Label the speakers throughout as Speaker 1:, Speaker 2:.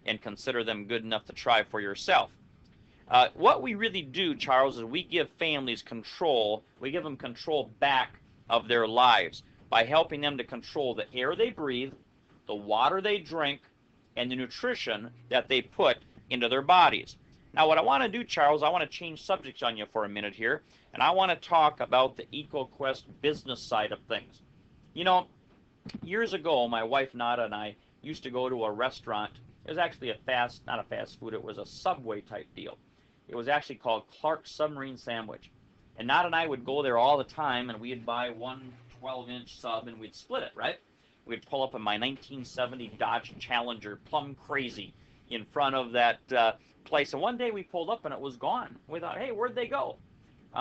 Speaker 1: and consider them good enough to try for yourself. What we really do, Charles, is we give families control. We give them control back of their lives by helping them to control the air they breathe, the water they drink, and the nutrition that they put into their bodies. Now, what I want to do, Charles, I want to change subjects on you for a minute here, and I want to talk about the EcoQuest business side of things. You know, years ago, my wife Nada and I used to go to a restaurant. It was actually not a fast food, it was a Subway type deal. It was actually called Clark's Submarine Sandwich. And Nada and I would go there all the time, and we'd buy one 12-inch sub, and we'd split it, right? We'd pull up in my 1970 Dodge Challenger, plumb crazy, in front of that place. And one day we pulled up, and it was gone. We thought, hey, where'd they go?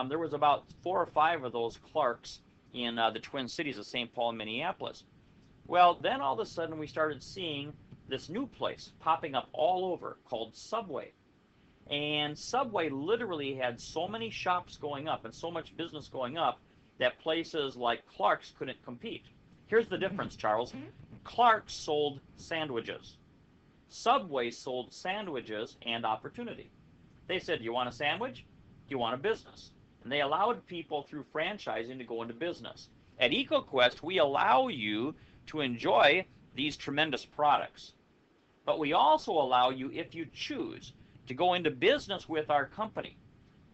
Speaker 1: There was about 4 or 5 of those Clarks in the Twin Cities of St. Paul and Minneapolis. Well, then all of a sudden we started seeing this new place popping up all over called Subway. And Subway literally had so many shops going up and so much business going up that places like Clark's couldn't compete. Here's the difference, Charles. Clark's sold sandwiches. Subway sold sandwiches and opportunity. They said, do you want a sandwich? Do you want a business? And they allowed people through franchising to go into business. At EcoQuest, we allow you to enjoy these tremendous products. But we also allow you, if you choose, to go into business with our company.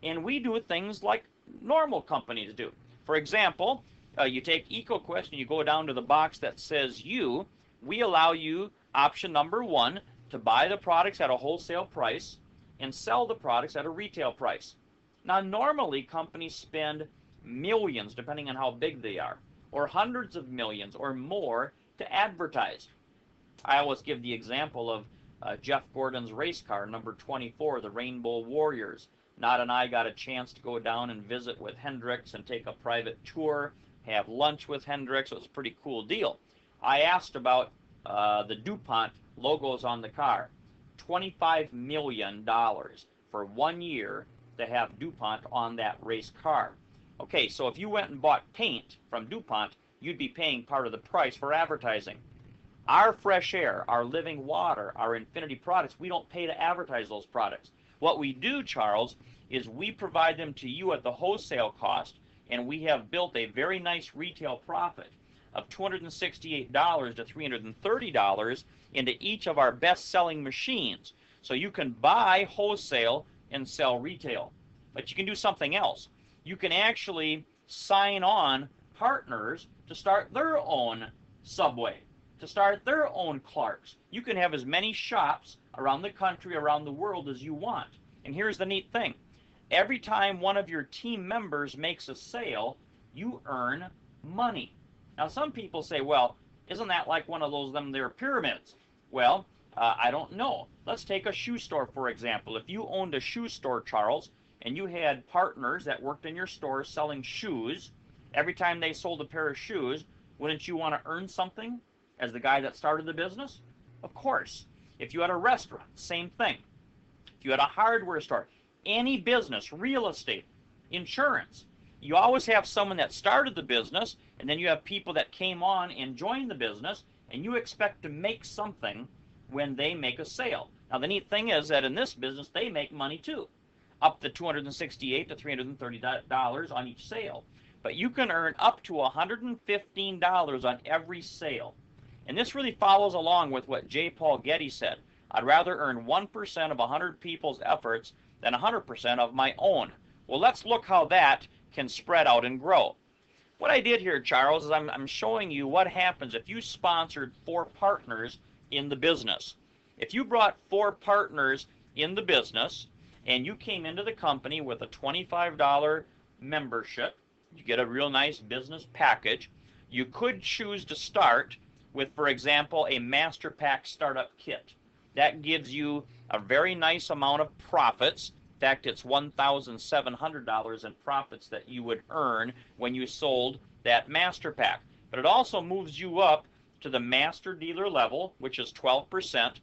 Speaker 1: And we do things like normal companies do. For example, you take EcoQuest and you go down to the box that says you. We allow you, option number 1, to buy the products at a wholesale price and sell the products at a retail price. Now, normally companies spend millions, depending on how big they are, or hundreds of millions or more to advertise. I always give the example of Jeff Gordon's race car, number 24, the Rainbow Warriors. Nada and I got a chance to go down and visit with Hendricks and take a private tour, have lunch with Hendricks. It was a pretty cool deal. I asked about the DuPont logos on the car. $25 million for 1 year to have DuPont on that race car. Okay, so if you went and bought paint from DuPont, you'd be paying part of the price for advertising. Our fresh air, our living water, our Infinity products, we don't pay to advertise those products. What we do, Charles, is we provide them to you at the wholesale cost, and we have built a very nice retail profit of $268 to $330 into each of our best-selling machines. So you can buy wholesale and sell retail. But you can do something else. You can actually sign on partners to start their own Subway, to start their own Clark's. You can have as many shops around the country, around the world as you want. And here's the neat thing. Every time one of your team members makes a sale, you earn money. Now, some people say, well, isn't that like one of those their pyramids? Well, I don't know. Let's take a shoe store, for example. If you owned a shoe store, Charles, and you had partners that worked in your store selling shoes, every time they sold a pair of shoes, wouldn't you want to earn something as the guy that started the business? Of course. If you had a restaurant, same thing. If you had a hardware store, any business, real estate, insurance, you always have someone that started the business, and then you have people that came on and joined the business, and you expect to make something when they make a sale. Now, the neat thing is that in this business, they make money too, up to $268 to $330 on each sale. But you can earn up to $115 on every sale. And this really follows along with what J. Paul Getty said. I'd rather earn 1% of 100 people's efforts than 100% of my own. Well, let's look how that can spread out and grow. What I did here, Charles, is I'm showing you what happens if you sponsored 4 partners in the business. If you brought 4 partners in the business and you came into the company with a $25 membership, you get a real nice business package. You could choose to start with, for example, a Master Pack Startup Kit. That gives you a very nice amount of profits. In fact, it's $1,700 in profits that you would earn when you sold that Master Pack. But it also moves you up to the Master Dealer level, which is 12%,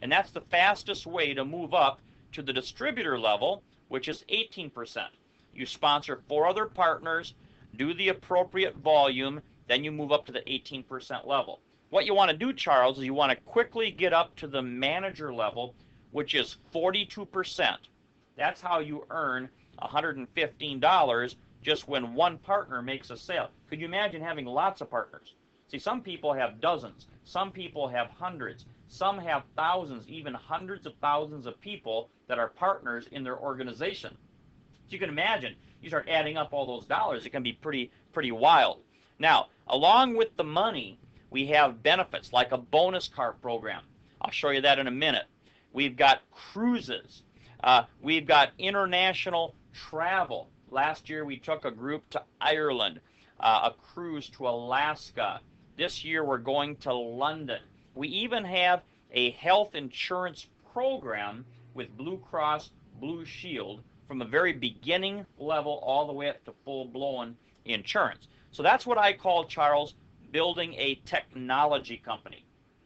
Speaker 1: and that's the fastest way to move up to the Distributor level, which is 18%. You sponsor 4 other partners, do the appropriate volume, then you move up to the 18% level. What you want to do, Charles, is you want to quickly get up to the manager level, which is 42%. That's how you earn $115 just when one partner makes a sale. Could you imagine having lots of partners? See, some people have dozens, some people have hundreds, some have thousands, even hundreds of thousands of people that are partners in their organization. So you can imagine, you start adding up all those dollars, it can be pretty wild. Now, along with the money, we have benefits like a bonus car program. I'll show you that in a minute. We've got cruises. We've got international travel. Last year we took a group to Ireland, a cruise to Alaska. This year we're going to London. We even have a health insurance program with Blue Cross Blue Shield from the very beginning level all the way up to full-blown insurance. So that's what I call, Charles, building a technology company.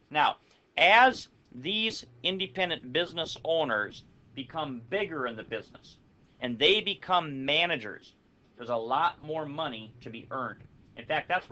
Speaker 1: Now, as these independent business owners become bigger in the business and they become managers, there's a lot more money to be earned. In fact, that's where